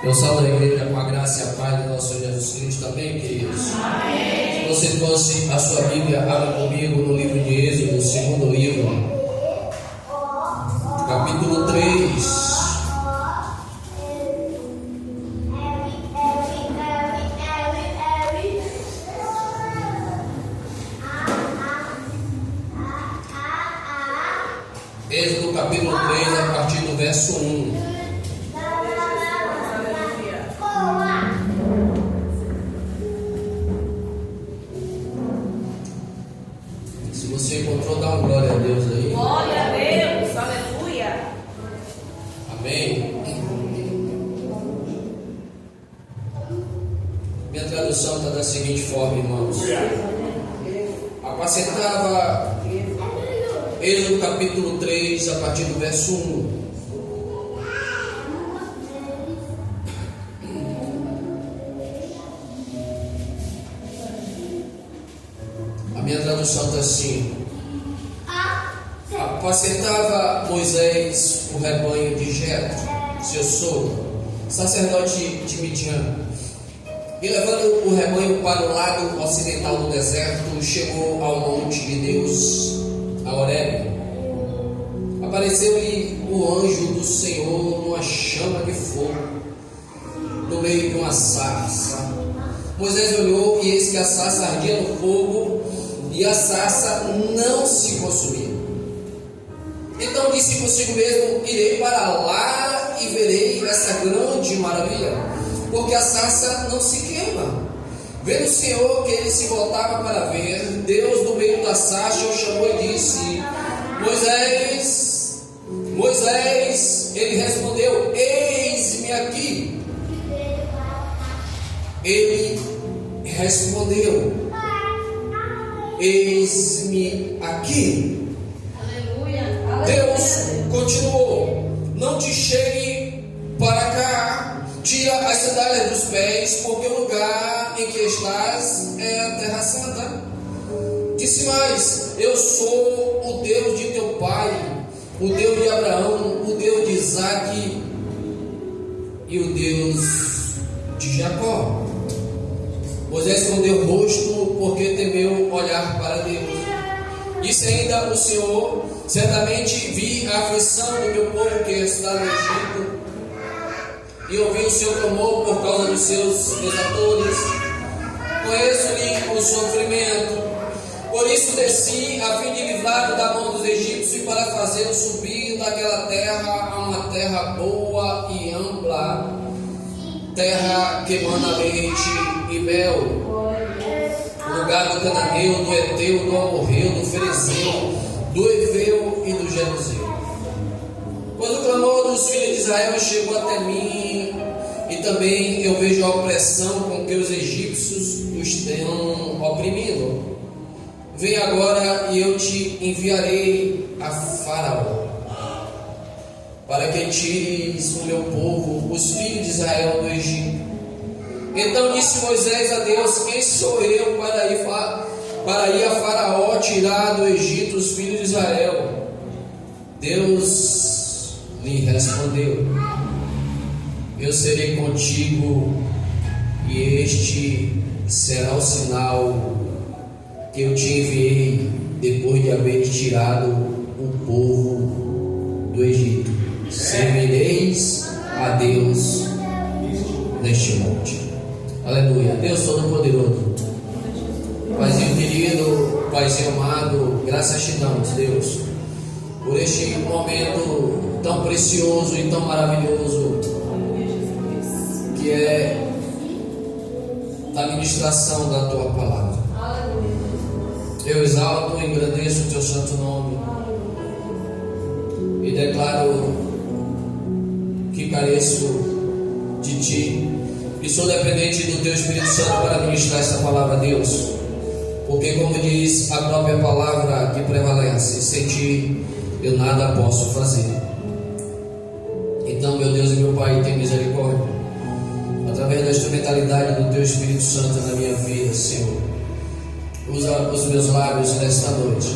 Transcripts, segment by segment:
Eu saúdo a igreja com a graça e a paz do nosso Senhor Jesus Cristo também, queridos. Amém. Se você trouxe a sua Bíblia, abra comigo no livro de Êxodo, segundo livro, capítulo 3. Êxodo capítulo 3, a partir do verso 1. Se você encontrou, dá uma glória a Deus aí. Glória a Deus, aleluia. Amém. Minha tradução está da seguinte forma, irmãos. Apacentava, Êxodo capítulo 3, a partir do verso 1. A minha tradução está assim: apacentava Moisés o rebanho de Jetro, seu sogro, sacerdote de Midian, e levando o rebanho para o lado ocidental do deserto, chegou ao monte de Deus, a Horebe. Apareceu-lhe o anjo do Senhor numa chama de fogo, no meio de uma sarça. Moisés olhou e eis que a sarça ardia no fogo, e a sarça não se consumia. Então disse consigo mesmo: irei para lá e verei essa grande maravilha, porque a sarça não se queima. Vendo o Senhor que ele se voltava para ver, Deus do meio da sarça o chamou e disse: Moisés, Moisés. Ele respondeu: eis-me aqui. Ele respondeu: eis-me aqui. Aleluia. Deus continuou: não te chegue para cá, tira as sandálias dos pés, porque o lugar em que estás é a terra santa. Disse mais: eu sou o Deus de teu pai, o Deus de Abraão, o Deus de Isaque e o Deus de Jacó. Moisés escondeu o rosto, porque temeu olhar para Deus. Disse ainda o Senhor: certamente vi a aflição do meu povo que está no Egito, e ouvi o seu clamor por causa dos seus desatores. Conheço-lhe o sofrimento, por isso desci a fim de livrá-lo da mão dos egípcios e para fazê-lo subir daquela terra a uma terra boa e ampla, terra que mana leite e mel, lugar do cananeu, do Eteu, do Amorreu, do Ferezeu, do Eveu e do Jebuseu. Pois o clamor dos filhos de Israel chegou até mim, e também eu vejo a opressão com que os egípcios os têm oprimido. Vem agora e eu te enviarei a Faraó, para que tires o meu povo, os filhos de Israel, do Egito. Então disse Moisés a Deus: quem sou eu para ir a Faraó tirar do Egito os filhos de Israel? Deus lhe respondeu: eu serei contigo, e este será o sinal que eu te enviei depois de haver tirado o povo do Egito. Servireis a Deus neste monte. Aleluia. Deus Todo-Poderoso, Paizinho querido, Paizinho amado, graças te damos, Deus, por este momento tão precioso e tão maravilhoso que é da ministração da tua palavra. Eu exalto e engrandeço o teu santo nome e declaro que careço de ti e sou dependente do teu Espírito Santo para ministrar esta palavra, Deus, porque, como diz a própria palavra que prevalece, sem ti eu nada posso fazer. Então, meu Deus e meu Pai, tem misericórdia através da instrumentalidade do teu Espírito Santo na minha vida, Senhor. Usa os meus lábios nesta noite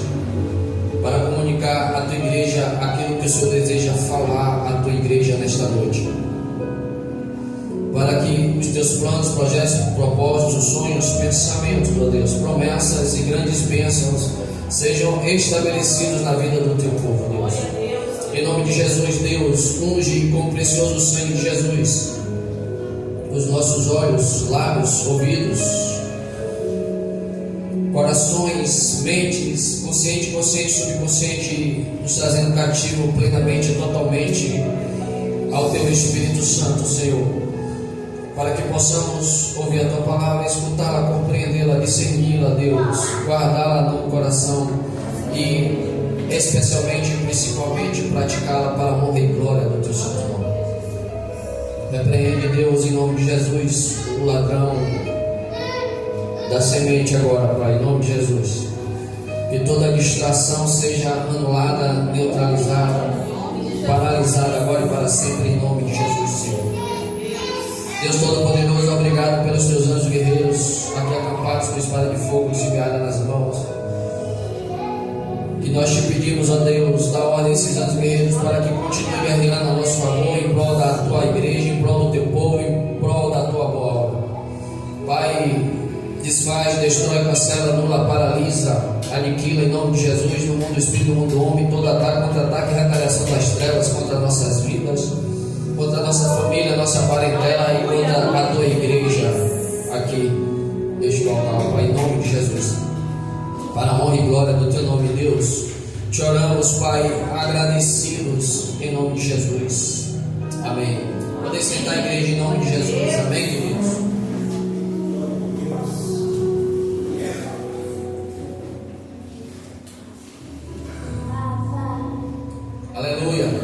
para comunicar à tua igreja aquilo que o Senhor deseja falar à tua igreja nesta noite. para que os teus planos, projetos, propósitos, sonhos, pensamentos, ó Deus, promessas e grandes bênçãos sejam estabelecidos na vida do teu povo, Deus. Em nome de Jesus, Deus, unge com o precioso sangue de Jesus os nossos olhos, lábios, ouvidos, corações, mentes, consciente, subconsciente, nos trazendo cativo plenamente, totalmente ao Teu Espírito Santo, Senhor, para que possamos ouvir a Tua palavra, escutá-la, compreendê-la, discerni-la, Deus, guardá-la no coração e especialmente, principalmente, praticá-la para a honra e glória do Teu Santo nome. Repreende, Deus, em nome de Jesus, o ladrão da semente agora, Pai, em nome de Jesus. Que toda distração seja anulada, neutralizada, paralisada agora e para sempre, em nome de Jesus, Senhor. Deus Todo-Poderoso, obrigado pelos Teus anjos guerreiros, aqui acampados com espada de fogo desviada nas mãos. Que nós te pedimos, ó Deus, dá ordem a esses anjos guerreiros para que continue guerreando a nosso favor, em prol da Tua igreja, em prol do Teu povo, em prol da Tua boa obra. Pai, desfaz, destrói, cancela, anula, paralisa, aniquila em nome de Jesus, no mundo do espírito, no mundo do homem, todo ataque, contra-ataque e retaliação das trevas contra nossas vidas, contra a nossa família, nossa parentela e contra a Tua igreja aqui neste local, Pai, em nome de Jesus. Para a honra e glória do Teu nome, Deus, te oramos, Pai, agradecidos em nome de Jesus. Amém. Podem sentar, igreja, em nome de Jesus. Amém, queridos. Aleluia.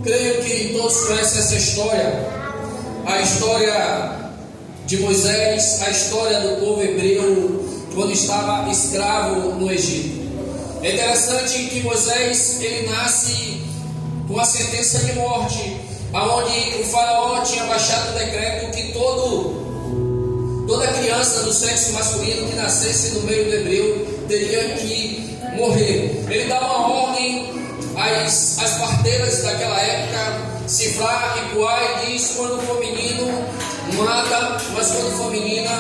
Creio que todos conhecem essa história, a história de Moisés, a história do povo hebreu quando estava escravo no Egito. É interessante que Moisés, ele nasce com a sentença de morte, aonde o faraó tinha baixado o decreto que toda criança do sexo masculino que nascesse no meio do hebreu teria que morrer. Ele dá uma ordem às parteiras daquela época, Cifrá e Puá, e diz: quando for menino, mata, mas quando for menina,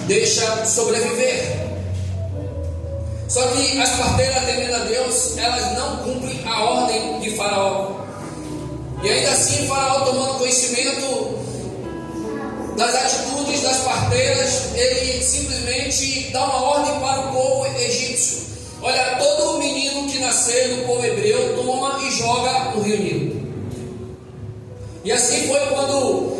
deixa sobreviver. Só que as parteiras, temendo a Deus, elas não cumprem a ordem de Faraó. E ainda assim, Faraó, tomando conhecimento das atitudes das parteiras, ele simplesmente dá uma ordem para o povo egípcio: olha, todo menino que nascer do povo hebreu, toma e joga no rio Nilo. E assim foi quando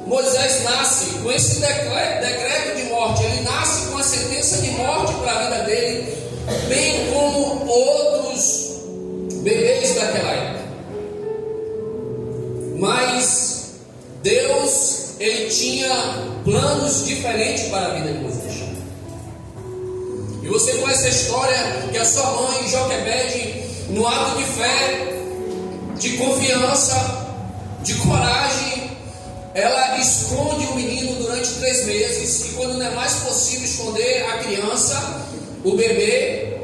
Moisés nasce com esse decreto de morte. Ele nasce com a sentença de morte para a vida dele, bem como outros bebês daquela época. Mas Deus, ele tinha planos diferentes para a vida de Moisés. E você conhece a história que a sua mãe, Joquebede, no ato de fé, de confiança, de coragem, ela esconde o menino durante 3 meses. E quando não é mais possível esconder a criança, o bebê,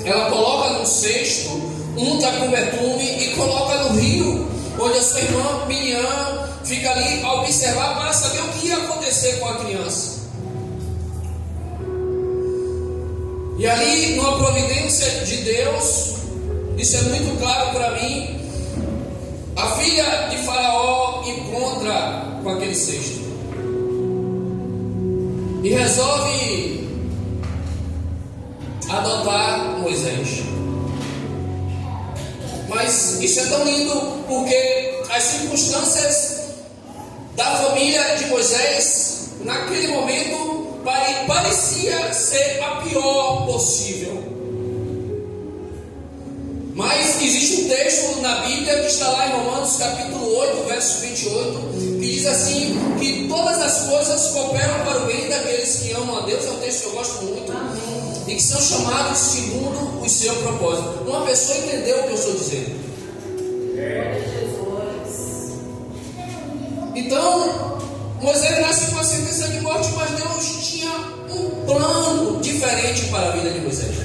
ela coloca num cesto, unta com betume e coloca no rio, onde a sua irmã Miriam fica ali a observar para saber o que ia acontecer com a criança. E ali, numa providência de Deus, isso é muito claro para mim, a filha de Faraó encontra com aquele cesto e resolve adotar Moisés. Mas isso é tão lindo porque as circunstâncias da família de Moisés naquele momento parecia ser a pior possível. Mas existe um texto na Bíblia que está lá em Romanos capítulo 8, verso 28, que diz assim, que todas as coisas cooperam para o bem daqueles que amam a Deus. É um texto que eu gosto muito. Amém. E que são chamados segundo o seu propósito. Uma pessoa entendeu o que eu estou dizendo. Então, Moisés nasce com a sentença de morte, mas Deus tinha um plano diferente para a vida de Moisés.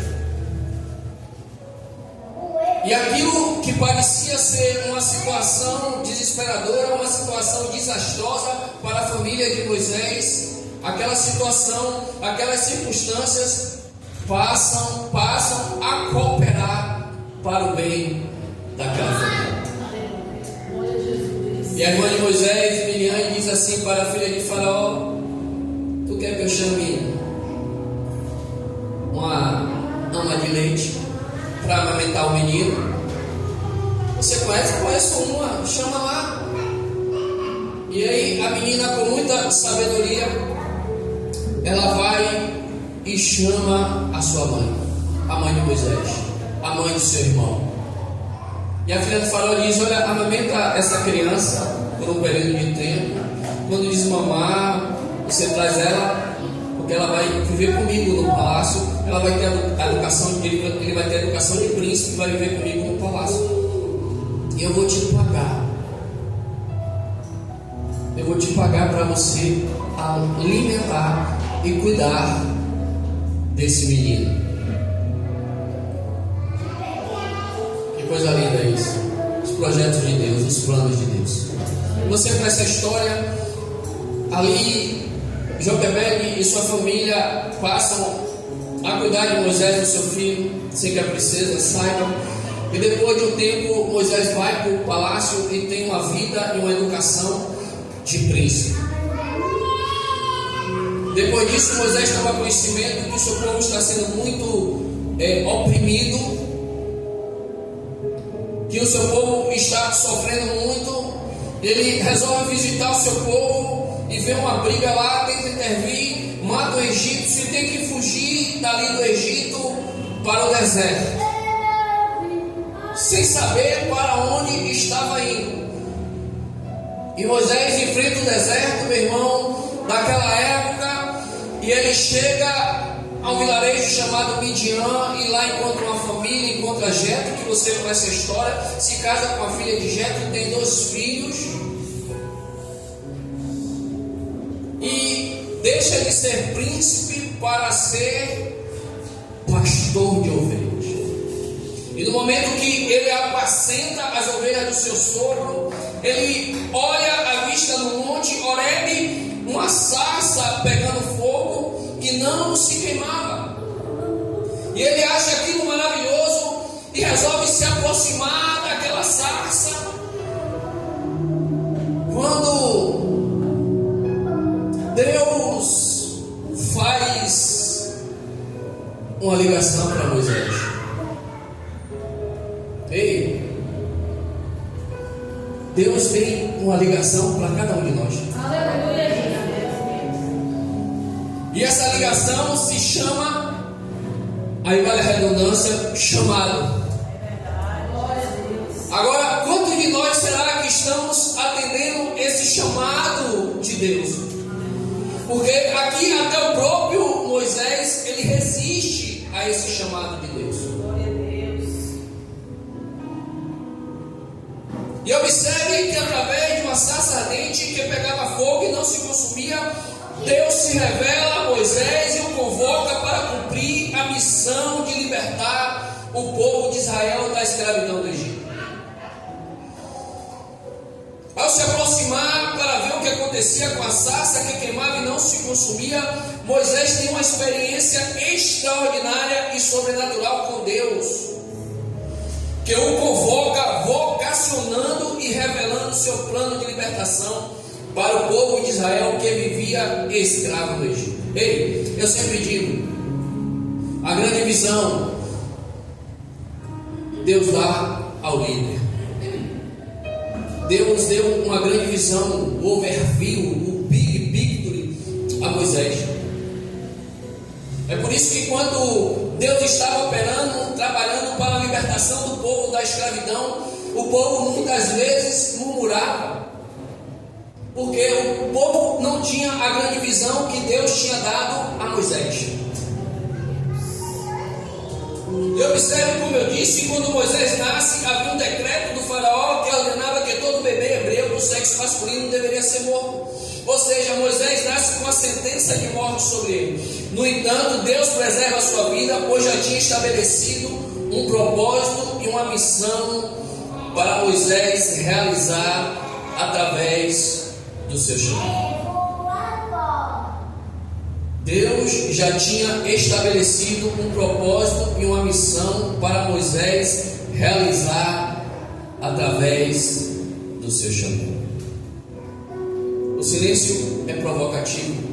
E aquilo que parecia ser uma situação desesperadora, uma situação desastrosa para a família de Moisés, aquela situação, aquelas circunstâncias passam a cooperar para o bem daquela família. E a irmã de Moisés, Miriam, diz assim para a filha de Faraó: tu quer que eu chame uma ama de leite para amamentar o menino? Você conhece uma, chama lá. E aí a menina, com muita sabedoria, ela vai e chama a sua mãe, a mãe de Moisés, a mãe do seu irmão. E a filha do Faraó diz: olha, amamenta essa criança por um período de tempo. Quando desmamar, você traz ela, porque ela vai viver comigo no palácio. Ela vai ter a educação, ele vai ter a educação de príncipe, vai viver comigo no palácio. E eu vou te pagar. Eu vou te pagar para você alimentar e cuidar desse menino. Que coisa linda isso. Os projetos de Deus, os planos de Deus. Você conhece a história. Ali Joquebede e sua família passam a cuidar de Moisés, do seu filho, sem que a princesa saiba. E depois de um tempo, Moisés vai para o palácio e tem uma vida e uma educação de príncipe. Depois disso, Moisés toma conhecimento que o seu povo está sendo muito oprimido, que o seu povo está sofrendo muito. Ele resolve visitar o seu povo e vê uma briga lá, tenta intervir, mata o egípcio e tem que fugir dali do Egito para o deserto, sem saber para onde estava indo. E Moisés enfrenta o deserto, meu irmão, daquela época, e ele chega a um vilarejo chamado Midian, e lá encontra uma família, encontra Jetro, que você conhece a história, se casa com a filha de Jetro, tem 2 filhos, e deixa de ser príncipe para ser pastor de ovelhas. E no momento que ele apacenta as ovelhas do seu sogro, ele olha à vista no monte Horebe, uma sarça pegando fogo que não se queimava. E ele acha aquilo maravilhoso e resolve se aproximar daquela sarça. Quando Deus faz uma ligação para Moisés: ei, Deus tem uma ligação para cada um de nós. Aleluia. E essa ligação se chama, aí vale a redundância, chamado. Agora, quantos de nós será que estamos atendendo esse chamado de Deus? Porque aqui até o próprio Moisés, ele resiste a esse chamado de Deus. E observe que através de uma sarça ardente que pegava fogo e não se consumia, Deus se revela a Moisés e o convoca para cumprir a missão de libertar o povo de Israel da escravidão do Egito. Ao se aproximar para ver o que acontecia com a sarça que queimava e não se consumia, Moisés tem uma experiência extraordinária e sobrenatural com Deus, que o convoca, vocacionando e revelando seu plano de libertação para o povo de Israel que vivia escravo no Egito. Ei, eu sempre digo, a grande visão Deus dá ao líder. Deus deu uma grande visão, o overview, o big picture a Moisés. É por isso que quando Deus estava operando, trabalhando para a libertação do povo da escravidão, o povo muitas vezes murmurava, porque o povo não tinha a grande visão que Deus tinha dado a Moisés. E observe, como eu disse, quando Moisés nasce, havia um decreto do faraó que ordenava que todo bebê hebreu do sexo masculino deveria ser morto. Ou seja, Moisés nasce com a sentença de morte sobre ele. No entanto, Deus preserva a sua vida, pois já tinha estabelecido um propósito e uma missão para Moisés realizar através do seu chamado. Deus já tinha estabelecido um propósito e uma missão para Moisés realizar através do seu chamado. O silêncio é provocativo.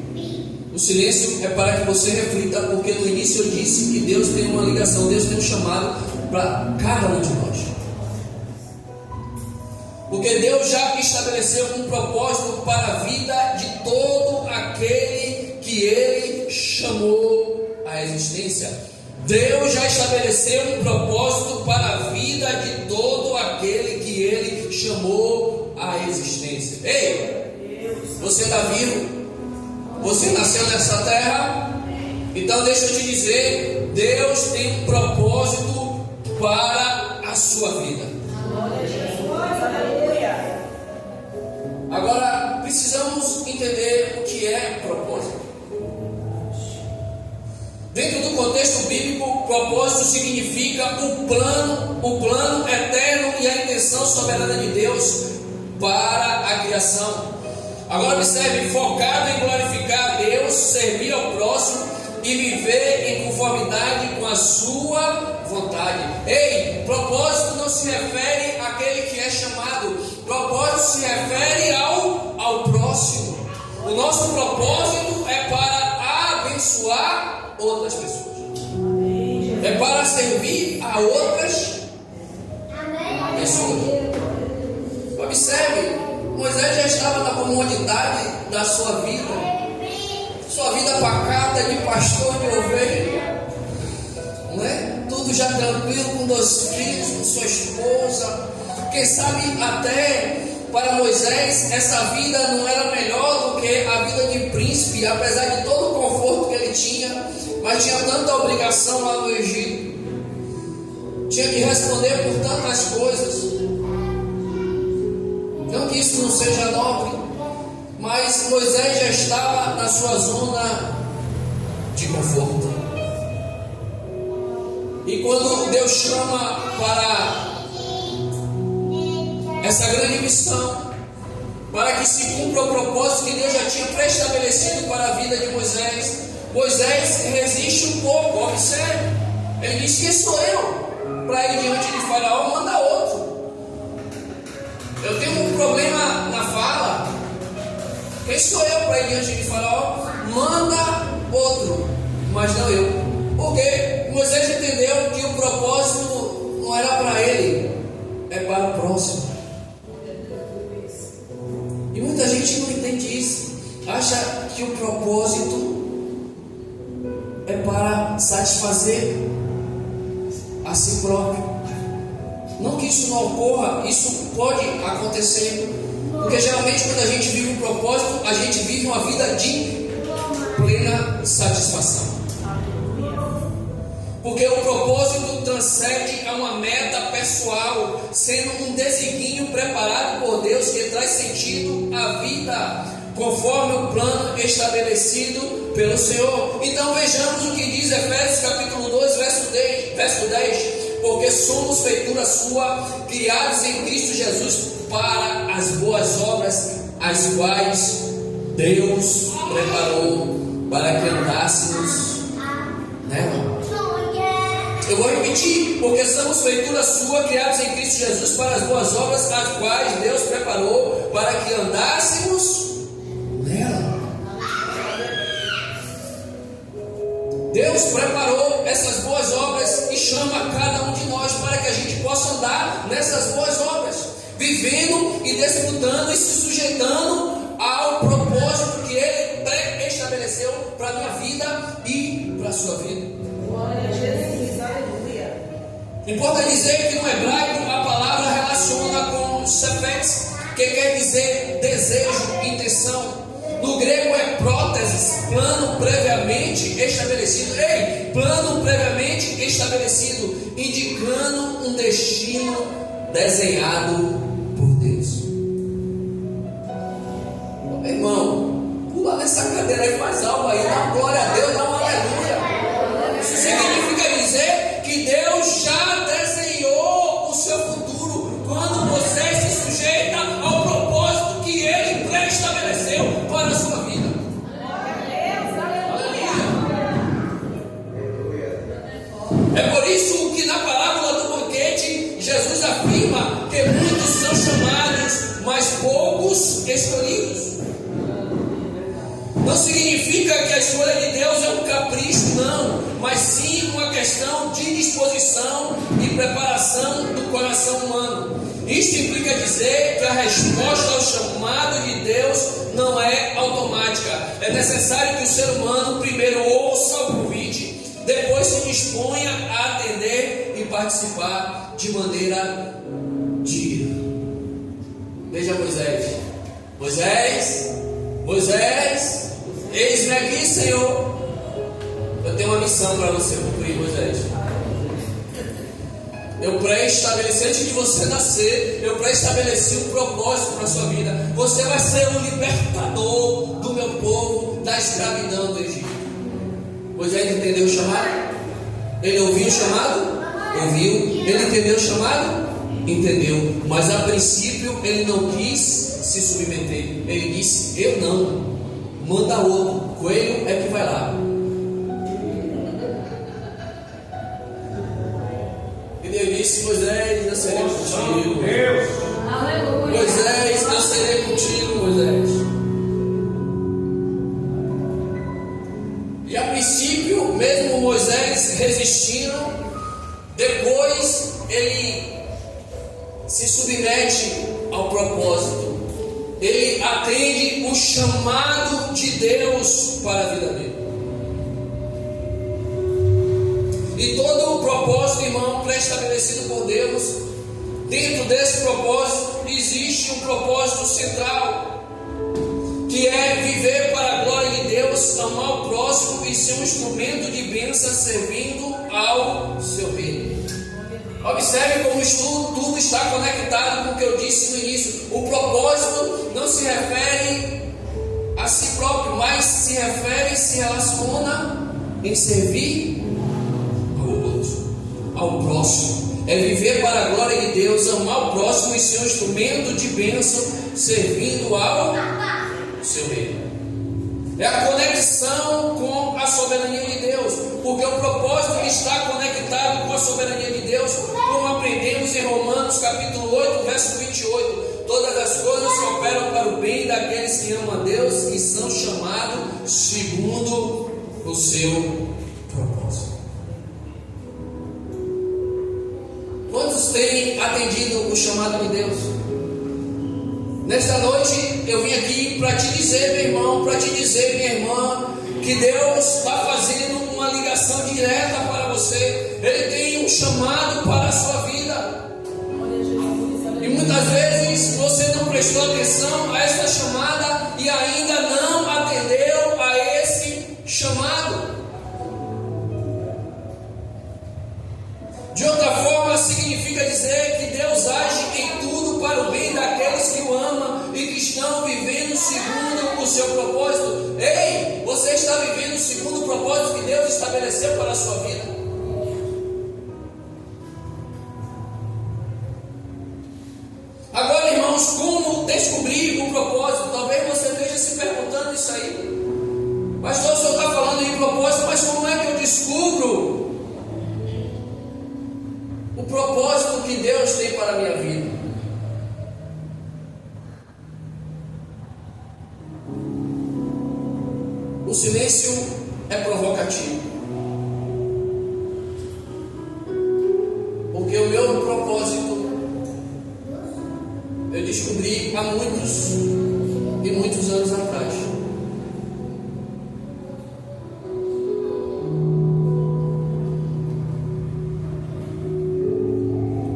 O silêncio é para que você reflita, porque no início eu disse que Deus tem uma ligação, Deus tem um chamado para cada um de nós. Porque Deus já estabeleceu um propósito para a vida de todo aquele que Ele chamou à existência. Deus já estabeleceu um propósito para a vida de todo aquele que Ele chamou à existência. Ei, você está vivo? Você nasceu nessa terra? Então deixa eu te dizer, Deus tem um propósito para a sua vida. Agora, precisamos entender o que é propósito. Dentro do contexto bíblico, propósito significa o plano eterno e a intenção soberana de Deus para a criação. Agora observe, focado em glorificar a Deus, servir ao próximo e viver em conformidade com a sua vontade. Ei, propósito não se refere àquele que é chamado, propósito se refere ao próximo. O nosso propósito é para abençoar outras pessoas, é para servir a outras pessoas. Observe, Moisés já estava na comodidade da sua vida pacata de pastor de ovelha, não é? Tudo já tranquilo, com 2 filhos, com sua esposa. Quem sabe até para Moisés essa vida não era melhor do que a vida de príncipe, apesar de todo o conforto que ele tinha, mas tinha tanta obrigação lá no Egito, tinha que responder por tantas coisas. Não que isso não seja nobre, mas Moisés já estava na sua zona de conforto. E quando Deus chama para essa grande missão, para que se cumpra o propósito que Deus já tinha pré-estabelecido para a vida de Moisés, Moisés resiste um pouco. Observe, ele diz: quem sou eu para ir diante de Faraó? Manda outro. Eu tenho um problema na fala. Quem sou eu para ir diante de Faraó? Manda outro, mas não eu. Porque Moisés entendeu que o propósito não era para ele, é para o próximo. E muita gente não entende isso. Acha que o propósito é para satisfazer a si próprio. Não que isso não ocorra, isso pode acontecer, porque geralmente quando a gente vive um propósito, a gente vive uma vida de plena satisfação. Porque o propósito transcende a uma meta pessoal, sendo um desígnio preparado por Deus que traz sentido à vida, conforme o plano estabelecido pelo Senhor. Então vejamos o que diz Efésios capítulo 2, verso 10. Porque somos feitura sua, criados em Cristo Jesus para as boas obras, as quais Deus preparou para que andássemos nela. Eu vou repetir, porque somos feitura sua, criados em Cristo Jesus para as boas obras, as quais Deus preparou para que andássemos nela. Deus preparou essas boas obras e chama cada um de nós para que a gente possa andar nessas boas obras, vivendo e desfrutando e se sujeitando ao propósito que Ele pré-estabeleceu para a minha vida e para a sua vida. Glória a Jesus, aleluia. Importa dizer que no hebraico a palavra relaciona com shephex, que quer dizer desejo, intenção. No grego é próteses, plano previamente estabelecido. Ei, plano previamente estabelecido, indicando um destino desenhado por Deus. Meu irmão, pula nessa cadeira e faz algo aí, dá uma glória a Deus, dá uma aleluia. Isso significa dizer que Deus já desenhou o afirma que muitos são chamados, mas poucos escolhidos. Não significa que a escolha de Deus é um capricho, não, mas sim uma questão de disposição e preparação do coração humano. Isto implica dizer que a resposta ao chamado de Deus não é automática. É necessário que o ser humano primeiro ouça o convite, depois se disponha a atender e participar de maneira digna. Veja Moisés, eis-me aqui, Senhor. Eu tenho uma missão para você cumprir, Moisés. Eu pré-estabeleci, antes de você nascer, eu pré-estabeleci um propósito para a sua vida. Você vai ser o libertador do meu povo da escravidão do Egito. Moisés entendeu o chamado? Ele ouviu o chamado? Ouviu. Ele entendeu o chamado? Entendeu. Mas a princípio ele não quis se submeter. Ele disse: eu não. Manda outro. Coelho é que vai lá. Ele disse: Moisés, eu serei contigo. Moisés, eu serei contigo, Moisés. E a princípio, mesmo Moisés resistindo, depois ele se submete ao propósito. Ele atende o chamado de Deus para a vida dele. E todo o propósito, irmão, pré-estabelecido por Deus, dentro desse propósito existe um propósito central, que é viver para a glória de Deus, amar o próximo e ser um instrumento de bênção servindo ao seu reino. Observe como tudo está conectado com o que eu disse no início. O propósito não se refere a si próprio, mas se refere e se relaciona em servir ao próximo. É viver para a glória de Deus, amar o próximo e ser um instrumento de bênção servindo ao seu reino. É a conexão com a soberania de Deus, porque o propósito está conectado com a soberania de Deus, como aprendemos em Romanos capítulo 8, verso 28. Todas as coisas cooperam para o bem daqueles que amam a Deus e são chamados segundo o seu propósito. Quantos têm atendido o chamado de Deus? Nesta noite eu vim aqui para te dizer, meu irmão, para te dizer, minha irmã, que Deus está fazendo uma ligação direta para você. Ele tem um chamado para a sua vida. E muitas vezes você não prestou atenção a essa chamada e ainda não atendeu a esse chamado. De outra forma, significa dizer que Deus age em tudo para o bem daqueles que o amam e que estão vivendo segundo o seu propósito. Ei, você está vivendo segundo o propósito que Deus estabeleceu para a sua vida? Agora, irmãos, como descobrir o propósito? Talvez você esteja se perguntando isso aí. Pastor, o senhor está falando em propósito, mas como é que eu descubro o propósito que Deus tem para a minha vida? O silêncio é provocativo, porque o meu propósito eu descobri há muitos e muitos anos atrás.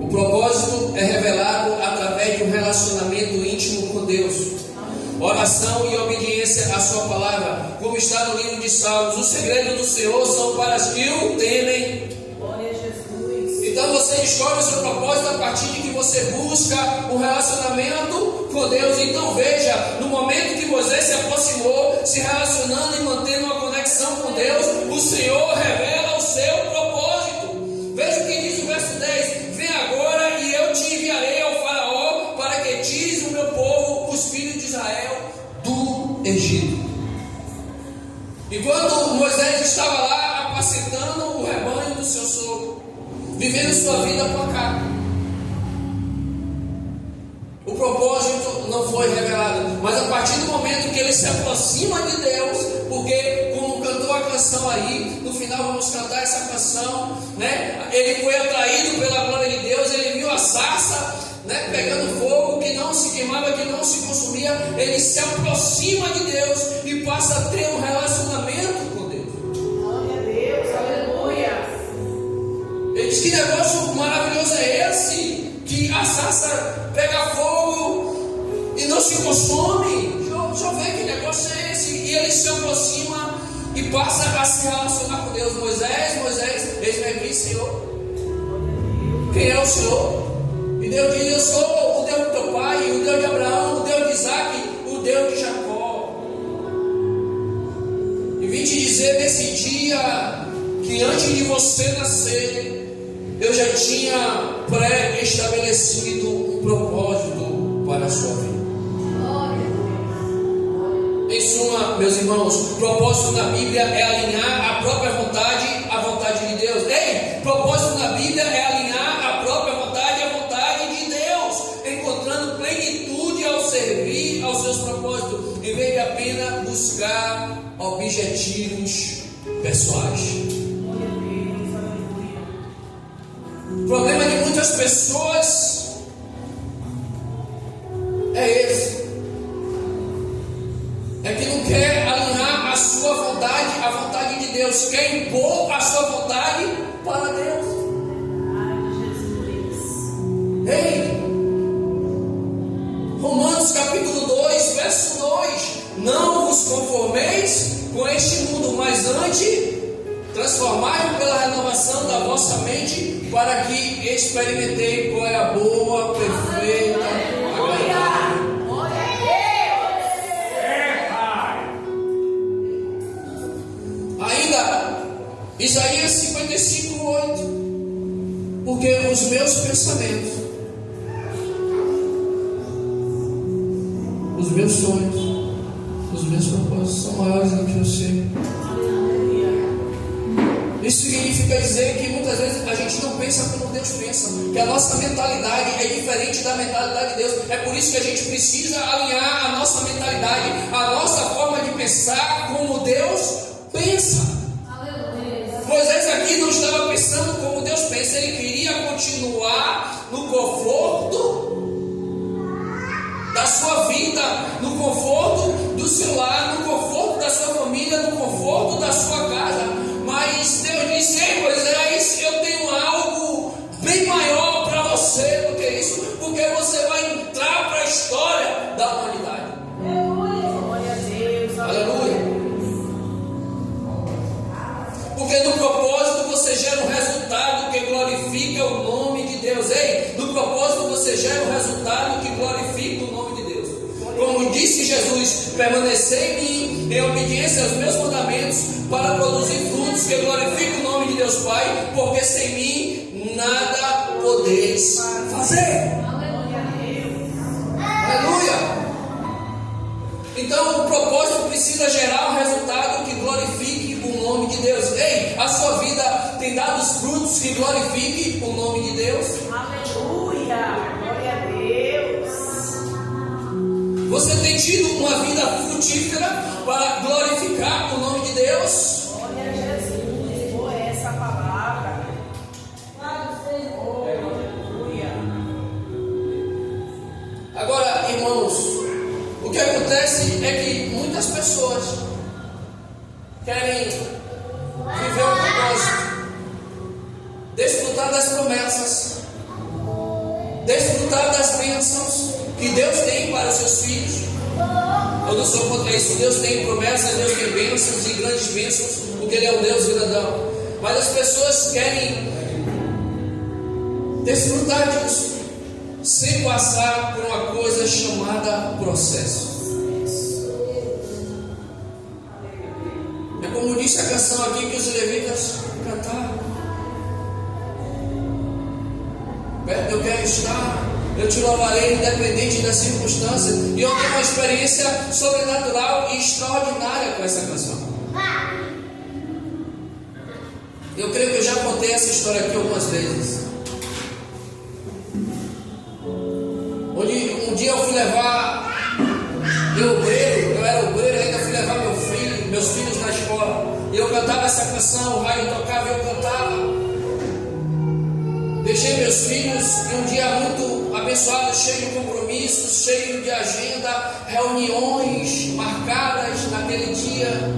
O propósito é revelado através de um relacionamento íntimo com Deus, oração e obediência à sua palavra, como está no livro de Salmos. O segredo do Senhor são para os que o temem. Glória a Jesus. Então você descobre o seu propósito a partir de que você busca um relacionamento com Deus. Então veja, no momento que Moisés se aproximou, se relacionando e mantendo uma conexão com Deus, o Senhor revela o seu propósito. Veja o que diz o verso 10: vem agora e eu te enviarei ao faraó para que tires o meu povo, os filhos de Israel, do Egito. Enquanto Moisés estava lá apacentando o rebanho do seu sogro, vivendo sua vida por cá, se aproxima de Deus, porque como cantou a canção aí, no final vamos cantar essa canção, né? Ele foi atraído pela glória de Deus, ele viu a sarça, né, pegando fogo, que não se queimava, que não se consumia. Ele se aproxima de Deus e passa a ter um relacionamento com Deus. Glória a Deus, aleluia. Ele diz: que negócio maravilhoso é esse? Que a sarça pega fogo e não se consome. Deixa eu ver que negócio é esse. E ele se aproxima e passa a se relacionar com Deus. Moisés, eis-me aqui, Senhor. Quem é o Senhor? E Deus diz: eu sou o Deus do teu pai, o Deus de Abraão, o Deus de Isaac, o Deus de Jacó. E vim te dizer nesse dia que antes de você nascer, eu já tinha pré-estabelecido um propósito para a sua vida. Em suma, meus irmãos, propósito na Bíblia é alinhar a própria vontade à vontade de Deus. Ei, propósito na Bíblia é alinhar a própria vontade à vontade de Deus, encontrando plenitude ao servir aos seus propósitos, em vez de apenas buscar objetivos pessoais. O problema de muitas pessoas é esse. É que não quer alinhar a sua vontade à vontade de Deus, quer impor a sua vontade para Deus. Ei, Romanos capítulo 2, verso 2: não vos conformeis com este mundo, mas antes transformai-vos pela renovação da vossa mente, para que experimentei qual é a boa, perfeita, agradável. Ainda, Isaías 55, 8: porque os meus pensamentos, os meus sonhos, os meus propósitos são maiores do que o seu. Isso significa dizer que muitas vezes a gente não pensa como Deus pensa, que a nossa mentalidade é diferente da mentalidade de Deus. É por isso que a gente precisa alinhar a nossa mentalidade, a nossa forma de pensar como Deus pensa. Moisés aqui não estava pensando como Deus pensa, ele queria continuar no conforto da sua vida, no conforto do seu lar, no conforto da sua família, no conforto da sua casa. Mas Deus disse: ei, Moisés, eu tenho algo bem maior para você do que isso, porque você vai entrar para a história da humanidade. Glória a Deus, Aleluia. Porque no propósito você gera um resultado que glorifica o nome de Deus. Ei, no propósito você gera um resultado que glorifica o nome de Deus. Como disse Jesus: permanecei em mim, em obediência aos meus mandamentos, para produzir frutos que glorificam o nome de Deus Pai, porque sem mim nada podeis fazer. Aleluia. Então o propósito precisa gerar um resultado que glorifique o nome de Deus. Ei, a sua vida tem dado os frutos que glorifiquem o nome de Deus? Aleluia, glória a Deus. Você tem tido uma vida frutífera para glorificar o nome de Deus? Glória a Jesus, boa é essa palavra. Aleluia. Agora, irmãos, o que acontece é que muitas pessoas querem viver o propósito, desfrutar das promessas, desfrutar das bênçãos que Deus tem para os seus filhos. Eu não sou contra isso. Deus tem promessas, Deus tem bênçãos e grandes bênçãos, porque Ele é um Deus grandão. Mas as pessoas querem desfrutar disso sem passar por uma coisa chamada processo. É como disse a canção aqui que os levitas cantaram: perto eu quero estar, eu te louvarei independente das circunstâncias. E eu tenho uma experiência sobrenatural e extraordinária com essa canção. Eu creio que eu já contei essa história aqui algumas vezes. Onde um dia eu fui levar eu era obreiro meus filhos na escola. E eu cantava essa canção, o raio tocava e eu cantava. Deixei meus filhos em um dia muito abençoado, cheio de compromissos, cheio de agenda, reuniões marcadas naquele dia.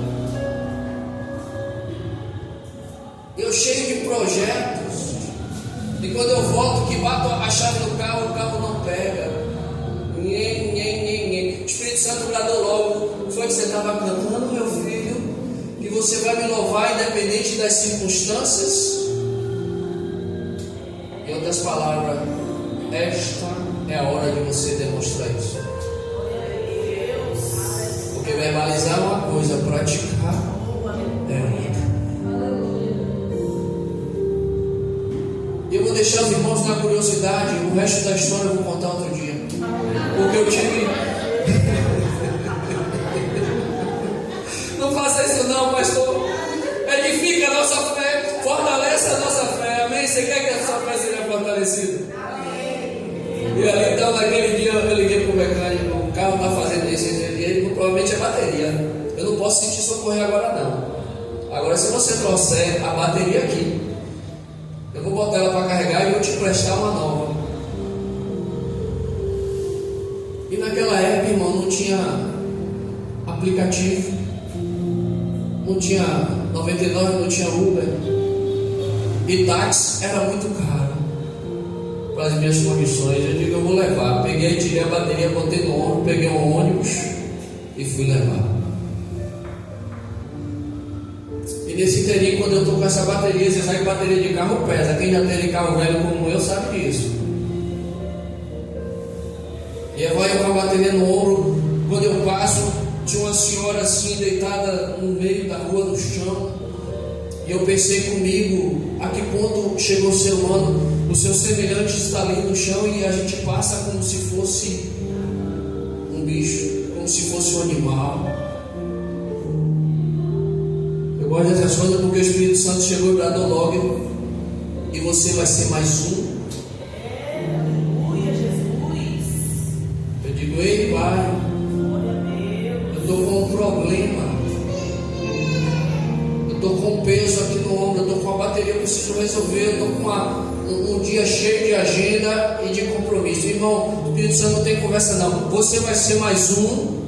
Eu cheio de projetos. E quando eu volto, que bato a chave no carro, o carro não pega. O Espírito Santo bradou logo: foi que você estava cantando, meu filho, que você vai me louvar independente das circunstâncias? Em outras palavras, esta é a hora de você demonstrar isso. Porque verbalizar é uma coisa, praticar é outra. E eu vou deixar os irmãos na curiosidade. O resto da história eu vou contar outro dia. Porque eu tive... Não faça isso não, pastor. Edifica a nossa fé, fortalece a nossa fé. Amém? Você quer que a sua fé seja fortalecida? E ali então, naquele dia, eu liguei para o mecânico: o carro está fazendo isso. Ele provavelmente é bateria. Eu não posso sentir socorrer agora não. Agora, se você trouxer a bateria aqui, eu vou botar ela para carregar e vou te prestar uma nova. E naquela época, irmão, não tinha aplicativo, não tinha 99, não tinha Uber, e táxi era muito caro para as minhas condições. Eu digo: eu vou levar. Peguei, tirei a bateria, botei no ombro, peguei um ônibus e fui levar. E nesse inteirinho, quando eu estou com essa bateria, você sabe que bateria de carro pesa. Quem já teve carro velho como eu sabe disso. E eu vou com a bateria no ombro. Quando eu passo, tinha uma senhora assim, deitada no meio da rua, no chão. E eu pensei comigo: a que ponto chegou o ser humano? O seu semelhante está ali no chão e a gente passa como se fosse um bicho, como se fosse um animal. Eu gosto dessas coisas porque o Espírito Santo chegou e bradou logo: e você vai ser mais um. Aleluia, Jesus. Eu digo: ei, Pai, eu estou com um problema. Eu estou com um peso aqui no ombro. Eu estou com a bateria, eu preciso resolver. Eu estou com um dia cheio de agenda e de compromisso. Irmão, o Espírito Santo não tem conversa não. Você vai ser mais um.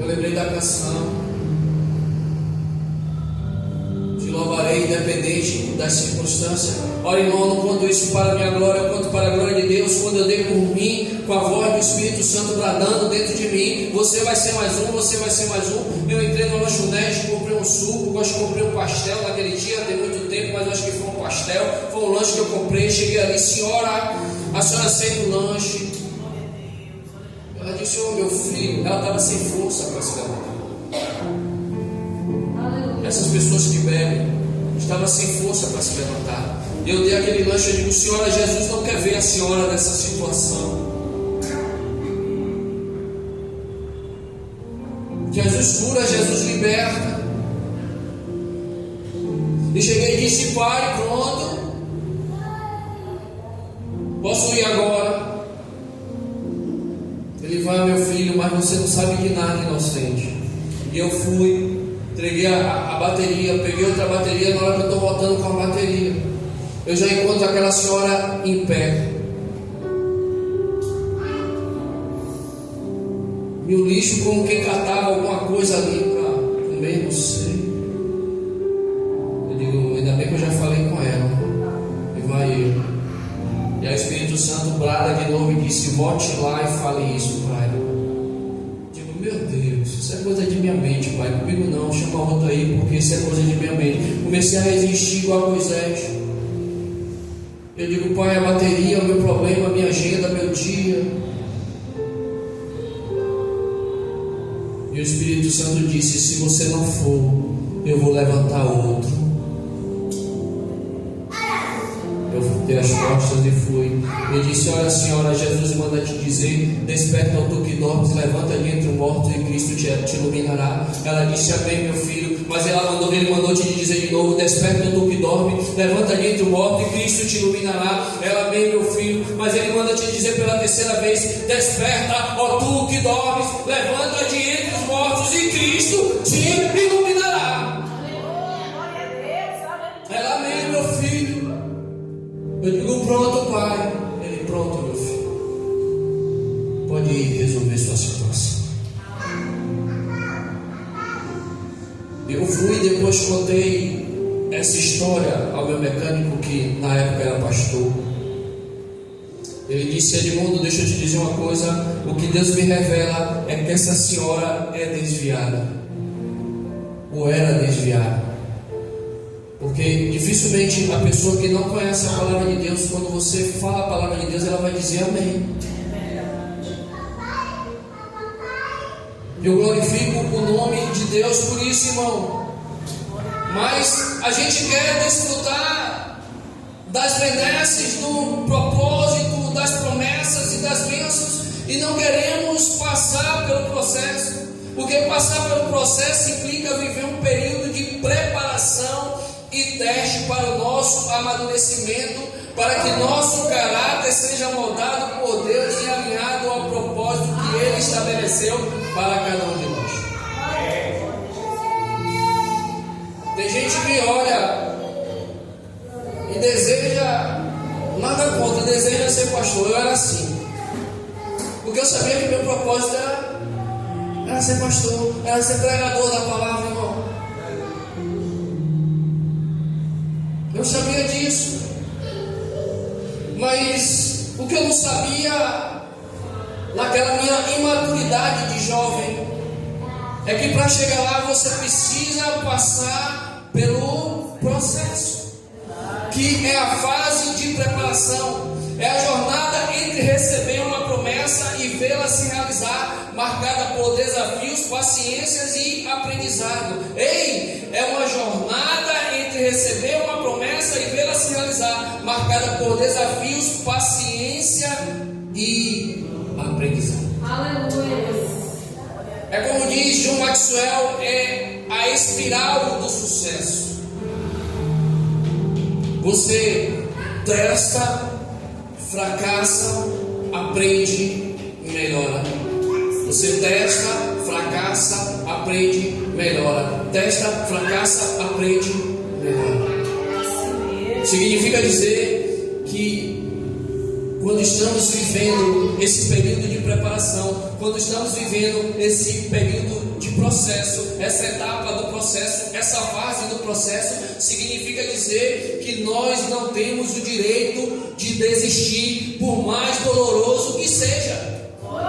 Eu lembrei da canção: te louvarei independente das circunstâncias. Olha, irmão, não conto isso para a minha glória, eu conto para a glória de Deus. Quando eu dei por mim, com a voz do Espírito Santo bradando dentro de mim: você vai ser mais um, você vai ser mais um. Eu entrei no lanchonete, comprei um suco, acho que comprei um pastel naquele dia, tem muito tempo, mas acho que foi um pastel, foi um lanche que eu comprei. Cheguei ali: senhora, a senhora aceita o lanche? Ela disse: ô, meu filho. Ela estava sem força para se levantar. Essas pessoas que bebem estavam sem força para se levantar. Eu dei aquele lanche. Eu digo: senhora, Jesus não quer ver a senhora nessa situação. Jesus cura, Jesus liberta. E cheguei e disse: pai, pronto, posso ir agora? Ele vai: meu filho, mas você não sabe de nada, inocente. E eu fui, entreguei a bateria, peguei outra bateria. Na hora que eu estou voltando com a bateria, eu já encontro aquela senhora em pé. E o lixo como quem catava alguma coisa ali para comer, não sei. Eu digo: ainda bem que eu já falei com ela. E vai eu. E aí o Espírito Santo brada de novo e disse: volte lá e fale isso para ela. Eu digo: meu Deus, isso é coisa de minha mente, pai. Comigo não, chama outro aí, porque isso é coisa de minha mente. Comecei a resistir igual a Moisés. Eu digo: pai, a bateria, o meu problema, a minha agenda, meu dia. E o Espírito Santo disse: se você não for, eu vou levantar outro. Eu dei as costas e fui. Eu disse: olha, senhora, Jesus manda te dizer: desperta, tu que dormes, levanta de entre os mortos e Cristo te iluminará. Ela disse: amém, meu filho. Mas ele mandou te dizer de novo: desperta tu que dorme, levanta de entre o morto e Cristo te iluminará. Ela bem, meu filho. Mas ele manda te dizer pela terceira vez: desperta, ó tu que dormes, levanta de entre os mortos e Cristo te iluminará. Ela bem, meu filho. Eu digo: pronto, pai. Ele: pronto, meu filho. Pode ir resolver sua situação. Eu fui e depois contei essa história ao meu mecânico, que na época era pastor. Ele disse: Edmundo, deixa eu te dizer uma coisa. O que Deus me revela é que essa senhora é desviada, ou era desviada. Porque dificilmente a pessoa que não conhece a palavra de Deus, quando você fala a palavra de Deus, ela vai dizer amém. Eu glorifico o nome de Deus por isso, irmão. Mas a gente quer desfrutar das benesses, do propósito, das promessas e das bênçãos, e não queremos passar pelo processo. Porque passar pelo processo implica viver um período de preparação e teste para o nosso amadurecimento, para que nosso caráter seja moldado por Deus e alinhado ao propósito que Ele estabeleceu para cada um de nós. Tem gente que olha e deseja, nada contra, deseja ser pastor. Eu era assim, porque eu sabia que meu propósito era ser pastor, era ser pregador da palavra, irmão. Eu sabia disso. Mas o que eu não sabia, naquela minha imaturidade de jovem, é que para chegar lá você precisa passar pelo processo, que é a fase de preparação, é a jornada entre receber uma promessa e vê-la se realizar, marcada por desafios, paciências e aprendizado. É uma jornada entre receber uma promessa e vê-la se realizar, marcada por desafios, paciência e aprendizado. Aleluia. É como diz John Maxwell, é a espiral do sucesso. Você testa, fracassa, aprende, melhora. Você testa, fracassa, aprende, melhora. Testa, fracassa, aprende, melhora. Significa dizer que quando estamos vivendo esse período de preparação, quando estamos vivendo esse período de processo, essa etapa do processo, essa fase do processo, significa dizer que nós não temos o direito de desistir, por mais doloroso que seja, por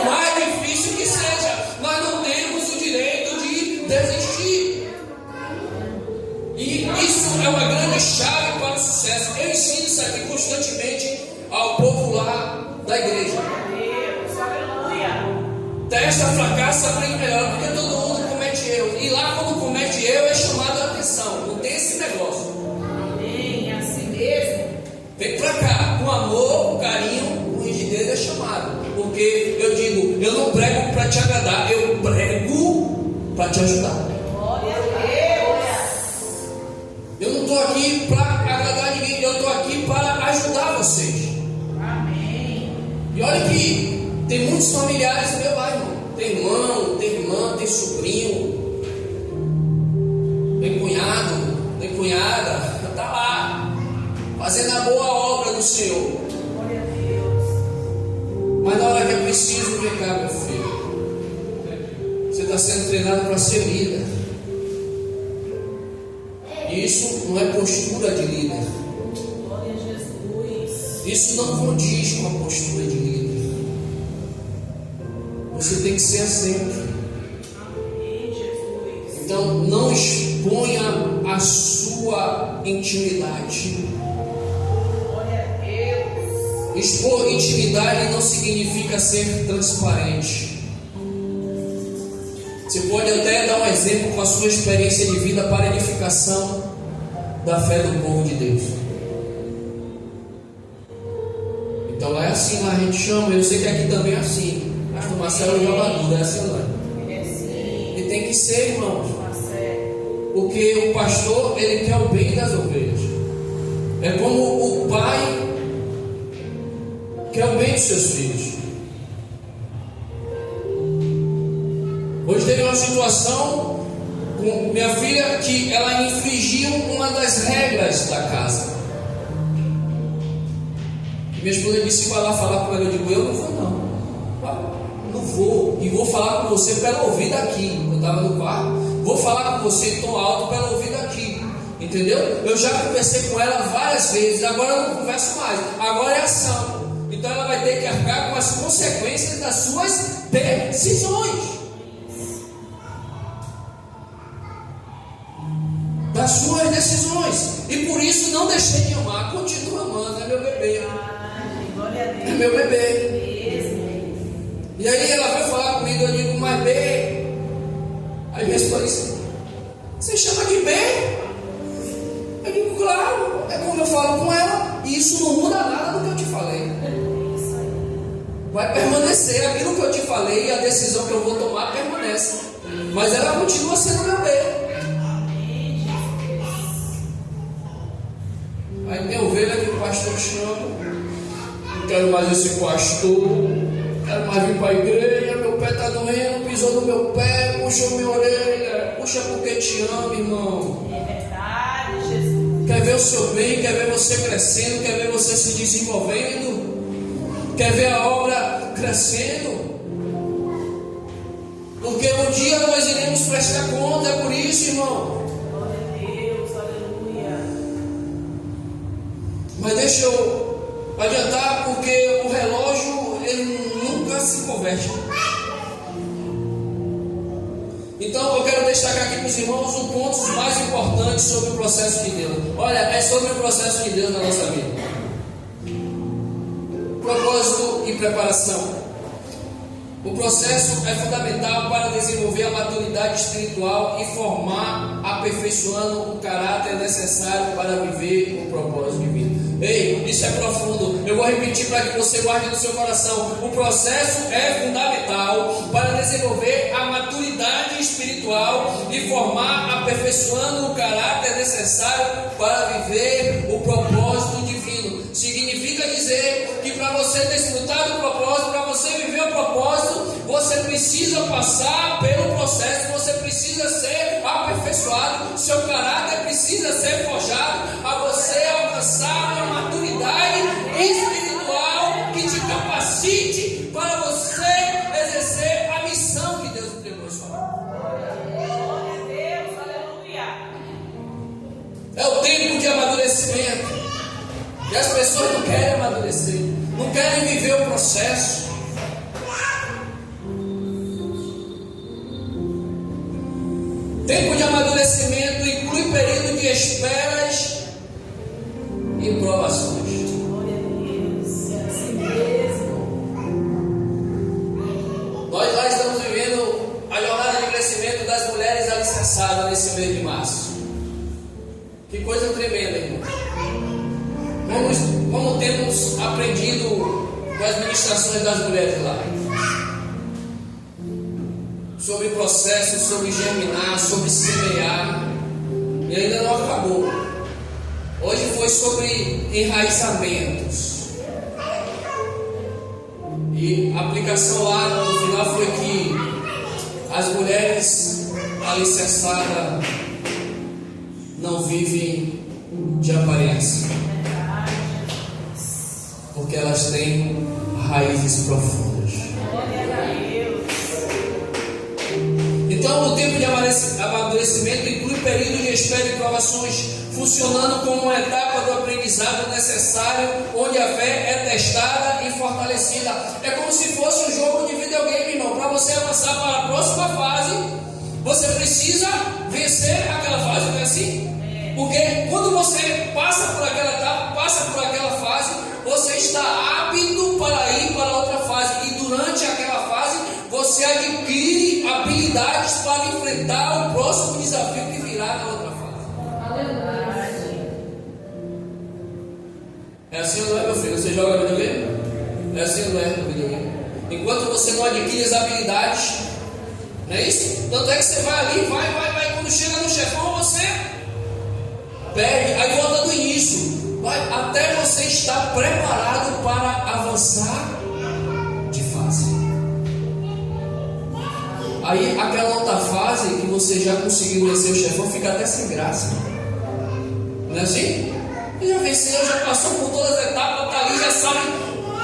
mais difícil que seja. Nós não temos o direito de desistir. E isso é uma grande chave para o sucesso. Eu ensino isso aqui constantemente ao povo lá da igreja. Testa, fracassa, aprende melhor, porque todo mundo comete erro. E lá, quando comete erro, é chamado a atenção. Não tem esse negócio. Amém, assim mesmo. Vem pra cá, com amor, com carinho, com rigidez é chamado. Porque eu digo, eu não prego para te agradar, eu prego para te ajudar. Glória a Deus. Eu não estou aqui para agradar ninguém, eu estou aqui para ajudar vocês. Amém. E olha que tem muitos familiares no meu lar, irmão. Tem irmão, tem irmã, tem sobrinho, tem cunhado, tem cunhada, está lá, fazendo a boa obra do Senhor. Glória a Deus. Mas na hora que é preciso, vem cá, meu filho. Você está sendo treinado para ser líder. E isso não é postura de líder. Glória a Jesus. Isso não condiz com a postura de líder. Você tem que ser exemplo. Amém, Jesus. Então não exponha a sua intimidade. Glória a Deus. Expor intimidade não significa ser transparente. Você pode até dar um exemplo com a sua experiência de vida para a edificação da fé do povo de Deus. Então lá é assim, lá a gente chama. Eu sei que aqui também é assim. Pastor Marcelo joga tudo, é assim, não é? É sim. E tem que ser, irmãos. Marcelo. Porque o pastor, ele quer o bem das ovelhas. É como o pai quer o bem dos seus filhos. Hoje teve uma situação com minha filha que ela infringiu uma das regras da casa. Minha esposa disse: vai lá falar com ela. Eu digo: eu não vou não. Não vou. E vou falar com você para ela ouvir daqui. Eu estava no quarto. Vou falar com você em tom alto para ela ouvir daqui. Entendeu? Eu já conversei com ela várias vezes. Agora eu não converso mais. Agora é ação. Então ela vai ter que arcar com as consequências das suas decisões. Das suas decisões. E por isso não deixei de amar. Continuo amando. É meu bebê. É meu bebê. E aí ela veio falar comigo. Eu digo: mas B? Aí minha esposa disse: você chama de B? Eu digo: claro. É como eu falo com ela. E isso não muda nada do que eu te falei. Vai permanecer aquilo que eu te falei. E a decisão que eu vou tomar permanece. Mas ela continua sendo meu bebê. Aí tem ovelha que o pastor chama: não quero mais esse pastor, quero mais vir para a igreja, meu pé está doendo, pisou no meu pé, puxou minha orelha. Puxa porque te ama, irmão. É verdade, Jesus. Quer ver o seu bem, quer ver você crescendo, quer ver você se desenvolvendo, quer ver a obra crescendo. Porque um dia nós iremos prestar conta, é por isso, irmão. Mas deixa eu adiantar, porque o relógio, ele nunca se converte. Então eu quero destacar aqui para os irmãos um ponto mais importante sobre o processo de Deus. Olha, é sobre o processo de Deus na nossa vida. Propósito e preparação. O processo é fundamental para desenvolver a maturidade espiritual e formar, aperfeiçoando o caráter necessário para viver o propósito divino. Ei, isso é profundo. Eu vou repetir para que você guarde no seu coração. O processo é fundamental para desenvolver a maturidade espiritual e formar, aperfeiçoando o caráter necessário para viver o propósito divino. Significa dizer que para você desfrutar do propósito, para você viver o propósito, você precisa passar pelo processo, você precisa ser aperfeiçoado, seu caráter precisa ser forjado, a você alcançar uma maturidade espiritual que te capacite para você exercer a missão que Deus entregou em sua mão. Glória a Deus, aleluia. É o tempo de amadurecimento. E as pessoas não querem amadurecer, não querem viver o processo. Tempo de amadurecimento inclui período de esperas e provações. Glória a Deus, é assim mesmo. Nós lá estamos vivendo a jornada de crescimento das mulheres alicerçadas nesse mês de março. Que coisa tremenda, irmão. Como temos aprendido com as ministrações das mulheres lá, sobre processo, sobre germinar, sobre semear, e ainda não acabou. Hoje foi sobre enraizamentos, e a aplicação lá no final foi que as mulheres alicerçadas não vivem de aparência, porque elas têm raízes profundas. Glória a Deus. Então, o tempo de amadurecimento inclui período de espera e provações, funcionando como uma etapa do aprendizado necessário, onde a fé é testada e fortalecida. É como se fosse um jogo de videogame, irmão. Para você avançar para a próxima fase, você precisa vencer aquela fase, não é assim? Porque quando você passa por aquela etapa, passa por aquela fase, você está apto para ir para outra fase. E durante aquela fase, você adquire habilidades para enfrentar o próximo desafio que virá na outra fase. É assim ou não é, meu filho? Você joga videogame? É assim ou não é no videogame? Enquanto você não adquire as habilidades, não é isso? Tanto é que você vai ali, vai quando chega no chefão, você perde. Aí volta do início, vai até você estar preparado para avançar de fase. Aí aquela outra fase que você já conseguiu vencer o chefão fica até sem graça. Não é assim? Ele já venceu, já passou por todas as etapas, está ali, já sabe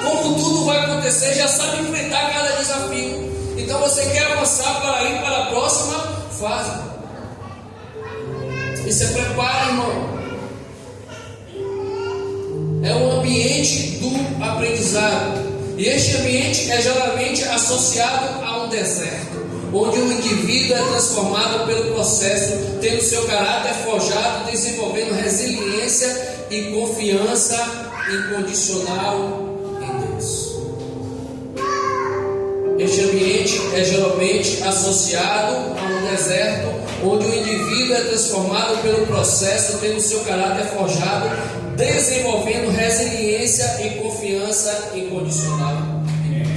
como tudo vai acontecer, já sabe enfrentar cada desafio. Então você quer avançar para ir para a próxima fase. E se prepara, irmão. É um ambiente do aprendizado. E este ambiente é geralmente associado a um deserto, onde o indivíduo é transformado pelo processo, tendo seu caráter forjado, desenvolvendo resiliência e confiança incondicional em Deus. Este ambiente é geralmente associado a um deserto, onde o indivíduo é transformado pelo processo, tendo seu caráter forjado, desenvolvendo resiliência e confiança incondicional em Deus.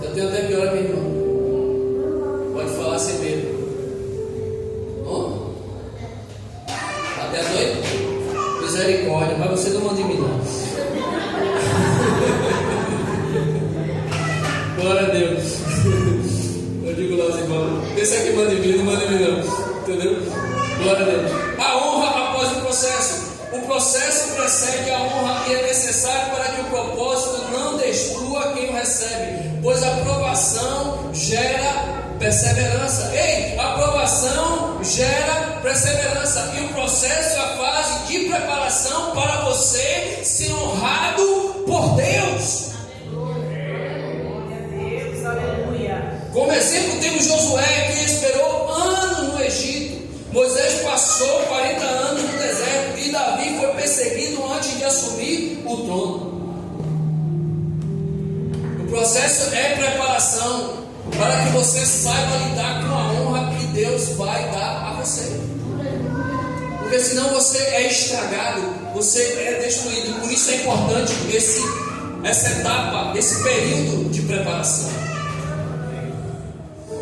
Eu tenho até pior, meu irmão. Pode falar sem medo. Oh? Até as 8? Misericórdia, mas você não manda em mim, não. Glória a Deus. Eu digo lá aos irmãos, esse aqui manda em mim, não manda em mim não. Entendeu? Glória a Deus. A honra após o processo. O processo precede a honra e é necessário para que o propósito não destrua quem o recebe, pois a aprovação gera perseverança. Ei, a aprovação gera perseverança. E o processo é a fase de preparação para você ser honrado por Deus. Como exemplo, temos Josué, que esperou anos no Egito. Moisés passou 40 anos no deserto e Davi foi perseguido antes de assumir o trono. O processo é preparação para que você saiba lidar com a honra que Deus vai dar a você. Porque senão você é estragado, você é destruído. Por isso é importante essa etapa, esse período de preparação.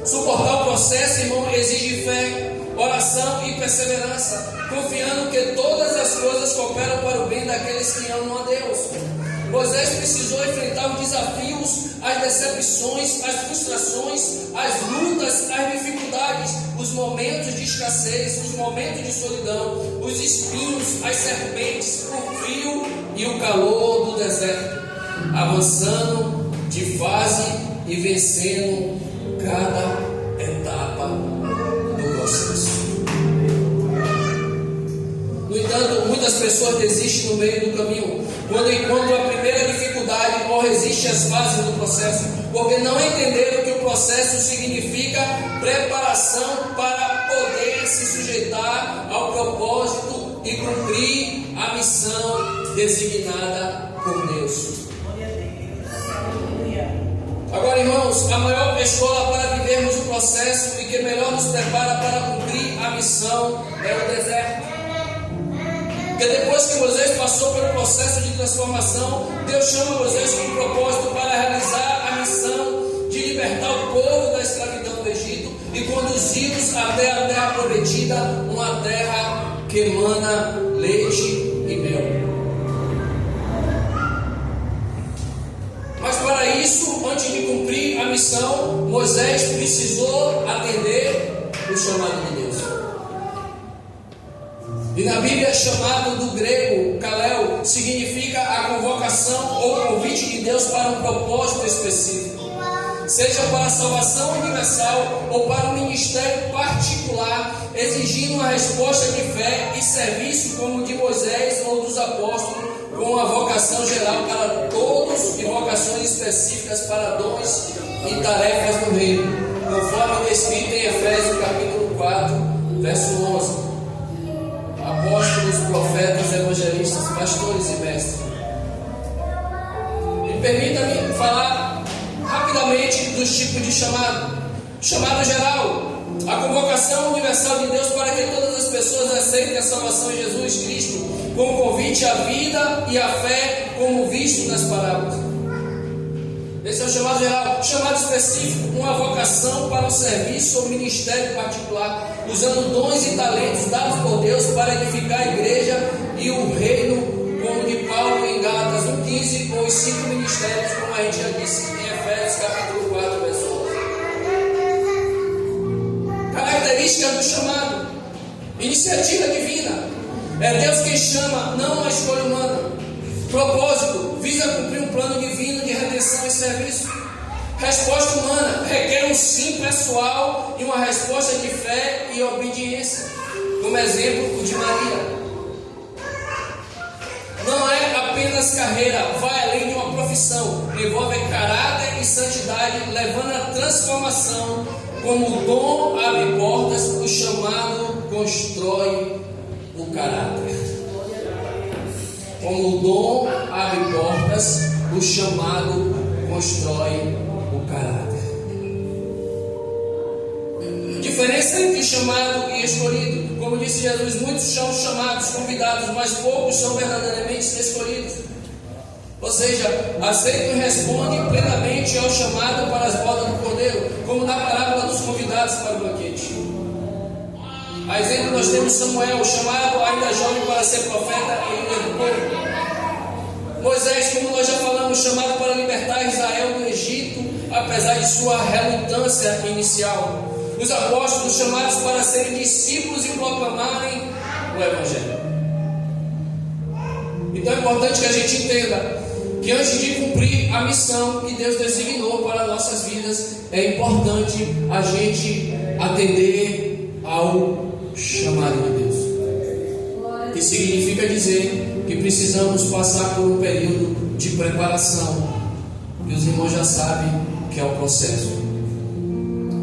Suportar o processo, irmão, exige fé, oração e perseverança, confiando que todas as coisas cooperam para o bem daqueles que amam a Deus. Moisés precisou enfrentar os desafios, as decepções, as frustrações, as lutas, as dificuldades, os momentos de escassez, os momentos de solidão, os espinhos, as serpentes, o frio e o calor do deserto, avançando de fase e vencendo cada etapa do processo. No entanto, muitas pessoas desistem no meio do caminho, quando encontram a primeira dificuldade ou resistem às fases do processo, porque não entenderam que o processo significa preparação para poder se sujeitar ao propósito e cumprir a missão designada por Deus. Agora, irmãos, a maior escola para vivermos o processo e que melhor nos prepara para cumprir a missão é o deserto. Porque depois que Moisés passou pelo processo de transformação, Deus chama Moisés com um propósito para realizar a missão de libertar o povo da escravidão do Egito e conduzi-los até a terra prometida, uma terra que emana leite e mel. Mas para isso, antes de cumprir a missão, Moisés precisou atender o chamado de Deus. E na Bíblia, chamado do grego kaleo significa a convocação ou convite de Deus para um propósito específico, seja para a salvação universal ou para um ministério particular, exigindo uma resposta de fé e serviço como o de Moisés ou dos apóstolos, com a vocação geral para todos e vocações específicas para dons e tarefas do reino, conforme descrito em Efésios capítulo 4, verso 11. Apóstolos, profetas, evangelistas, pastores e mestres. Me permita-me falar rapidamente dos tipos de chamado. Chamado geral, a convocação universal de Deus para que todas as pessoas aceitem a salvação em Jesus Cristo, com convite à vida e à fé, como visto nas parábolas. Esse é o chamado geral. Chamado específico, uma vocação para um serviço ou ministério particular, usando dons e talentos dados por Deus para edificar a igreja e o reino, como de Paulo em Gálatas 1,15, ou os 5 ministérios, como a gente já disse em Efésios capítulo 4, verso 11. Característica do chamado: iniciativa divina. É Deus quem chama, não uma escolha humana. Propósito: visa cumprir um plano divino de redenção e serviço. Resposta humana: requer um sim pessoal e uma resposta de fé e obediência. Como exemplo, o de Maria. Não é apenas carreira, vai além de uma profissão. Envolve caráter e santidade, levando à transformação. Como o dom abre portas, o chamado constrói o caráter. Como o dom abre portas, o chamado constrói o caráter. Diferença entre chamado e escolhido. Como disse Jesus, muitos são chamados, convidados, mas poucos são verdadeiramente escolhidos. Ou seja, aceitam e respondem plenamente ao chamado para as bodas do Cordeiro, como na parábola dos convidados para o banquete. A exemplo, nós temos Samuel, chamado ainda jovem para ser profeta e líder do povo. Moisés, como nós já falamos, chamado para libertar Israel do Egito, apesar de sua relutância inicial. Os apóstolos, chamados para serem discípulos e proclamarem o Evangelho. Então é importante que a gente entenda que antes de cumprir a missão que Deus designou para nossas vidas, é importante a gente atender ao chamado de Deus. Que significa dizer que precisamos passar por um período de preparação. E os irmãos já sabem que é o processo.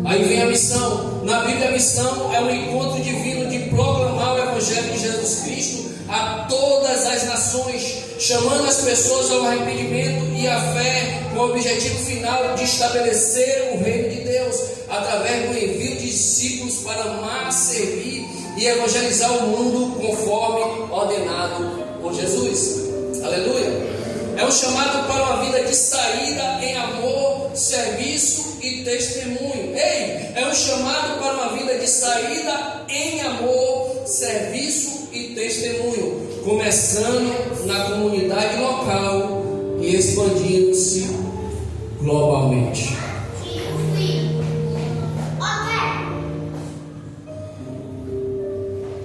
Aí vem a missão. Na Bíblia, a missão é um encontro divino de proclamar o Evangelho de Jesus Cristo a todas as nações, chamando as pessoas ao arrependimento e à fé, com o objetivo final de estabelecer o reino de Deus, através do envio de discípulos para amar, servir e evangelizar o mundo conforme ordenado por Jesus. Aleluia! É um chamado para uma vida de saída em amor, serviço e testemunho. Ei, é um chamado para uma vida de saída em amor, serviço e testemunho, começando na comunidade local e expandindo-se globalmente.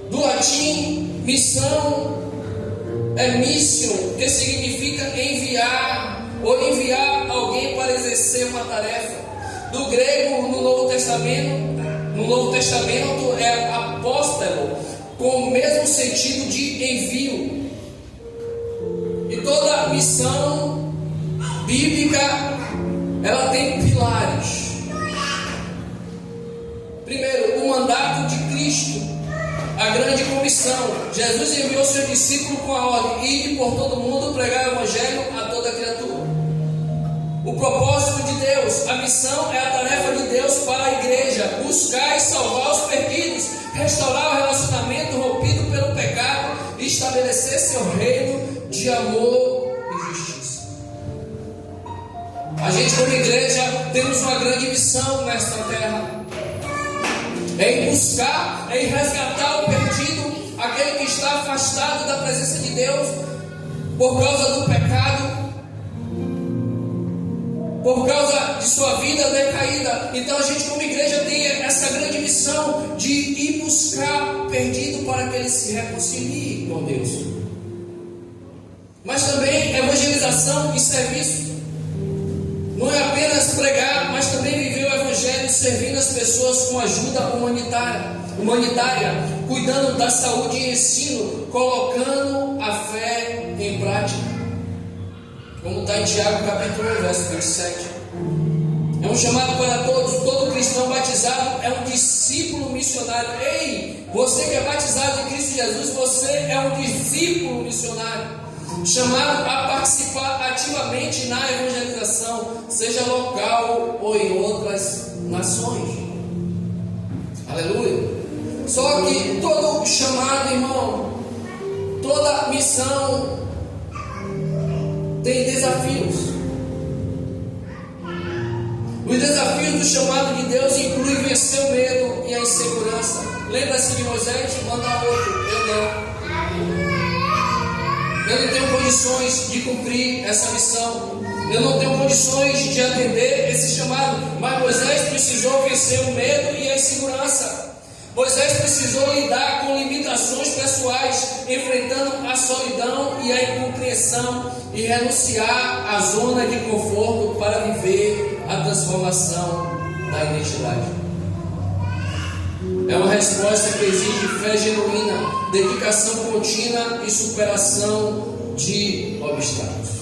Do latim, missão é missio, que significa enviar ou enviar alguém para exercer uma tarefa. Do grego, no Novo Testamento é apóstolo, com o mesmo sentido de envio. E toda missão bíblica, ela tem pilares. Primeiro, o mandato de Cristo. A grande comissão. Jesus enviou seu discípulo com a ordem: ide por todo mundo pregar o Evangelho a toda criatura. O propósito de Deus. A missão é a tarefa de Deus para a igreja: buscar e salvar os perdidos, restaurar o relacionamento rompido pelo pecado e estabelecer seu reino de amor e justiça. A gente, como igreja, temos uma grande missão nesta terra. É em buscar, é em resgatar o perdido, aquele que está afastado da presença de Deus por causa do pecado, por causa de sua vida decaída. Então a gente, como igreja, tem essa grande missão de ir buscar o perdido para que ele se reconcilie com Deus. Mas também evangelização e serviço. Não é apenas pregar, mas também viver o Evangelho servindo as pessoas com ajuda humanitária, cuidando da saúde e ensino, colocando a fé em prática. Como está em Tiago capítulo 1, verso 27. É um chamado para todos. Todo cristão batizado é um discípulo missionário. Ei, você que é batizado em Cristo Jesus, você é um discípulo missionário, chamado a participar ativamente na evangelização, seja local ou em outras nações. Aleluia! Só que todo chamado, irmão, toda missão tem desafios. Os desafios do chamado de Deus incluem vencer o medo e a insegurança. Lembra-se de Moisés? Manda outro. Eu não tenho condições de cumprir essa missão. Eu não tenho condições de atender esse chamado. Mas Moisés precisou vencer o medo e a insegurança. Moisés precisou lidar com limitações pessoais, enfrentando a solidão e a incompreensão e renunciar à zona de conforto para viver a transformação da identidade. É uma resposta que exige fé genuína, dedicação contínua e superação de obstáculos.